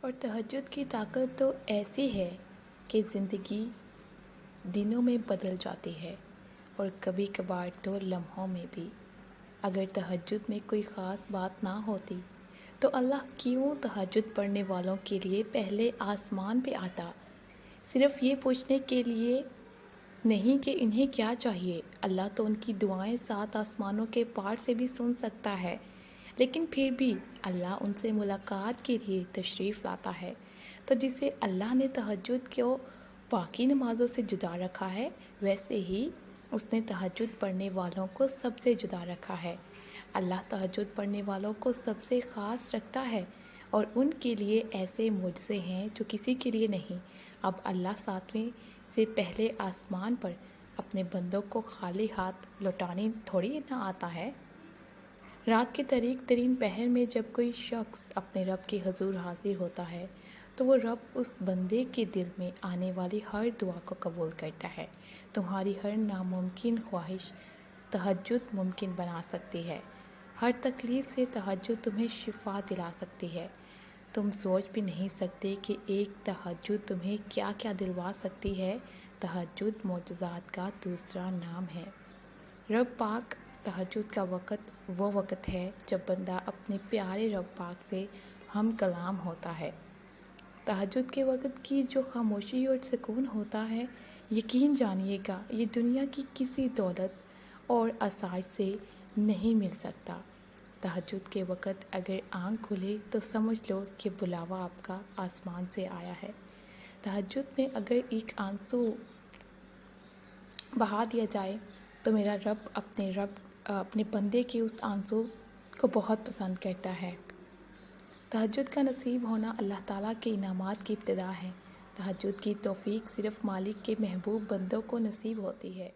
اور تہجد کی طاقت تو ایسی ہے کہ زندگی دنوں میں بدل جاتی ہے اور کبھی کبھار تو لمحوں میں بھی۔ اگر تہجد میں کوئی خاص بات نہ ہوتی تو اللہ کیوں تہجد پڑھنے والوں کے لیے پہلے آسمان پہ آتا، صرف یہ پوچھنے کے لیے نہیں کہ انہیں کیا چاہیے۔ اللہ تو ان کی دعائیں 7 آسمانوں کے پار سے بھی سن سکتا ہے، لیکن پھر بھی اللہ ان سے ملاقات کے لیے تشریف لاتا ہے۔ تو جسے اللہ نے تہجد کو باقی نمازوں سے جدا رکھا ہے، ویسے ہی اس نے تہجد پڑھنے والوں کو سب سے جدا رکھا ہے۔ اللہ تہجد پڑھنے والوں کو سب سے خاص رکھتا ہے اور ان کے لیے ایسے معجزے ہیں جو کسی کے لیے نہیں۔ اب اللہ 7ویں سے پہلے آسمان پر اپنے بندوں کو خالی ہاتھ لوٹانے تھوڑی نہ آتا ہے۔ رات کے طریق ترین پہر میں جب کوئی شخص اپنے رب کے حضور حاضر ہوتا ہے تو وہ رب اس بندے کے دل میں آنے والی ہر دعا کو قبول کرتا ہے۔ تمہاری ہر ناممکن خواہش تہجد ممکن بنا سکتی ہے۔ ہر تکلیف سے تہجد تمہیں شفا دلا سکتی ہے۔ تم سوچ بھی نہیں سکتے کہ ایک تہجد تمہیں کیا کیا دلوا سکتی ہے۔ تہجد معجزات کا دوسرا نام ہے۔ رب پاک تہجد کا وقت وہ وقت ہے جب بندہ اپنے پیارے رب پاک سے ہم کلام ہوتا ہے۔ تہجد کے وقت کی جو خاموشی اور سکون ہوتا ہے، یقین جانیے گا یہ دنیا کی کسی دولت اور آسائش سے نہیں مل سکتا۔ تہجد کے وقت اگر آنکھ کھلے تو سمجھ لو کہ بلاوا آپ کا آسمان سے آیا ہے۔ تہجد میں اگر ایک آنسو بہا دیا جائے تو میرا رب اپنے بندے کے اس آنسو کو بہت پسند کرتا ہے۔ تہجد کا نصیب ہونا اللہ تعالیٰ کے انعامات کی ابتدا ہے۔ تہجد کی توفیق صرف مالک کے محبوب بندوں کو نصیب ہوتی ہے۔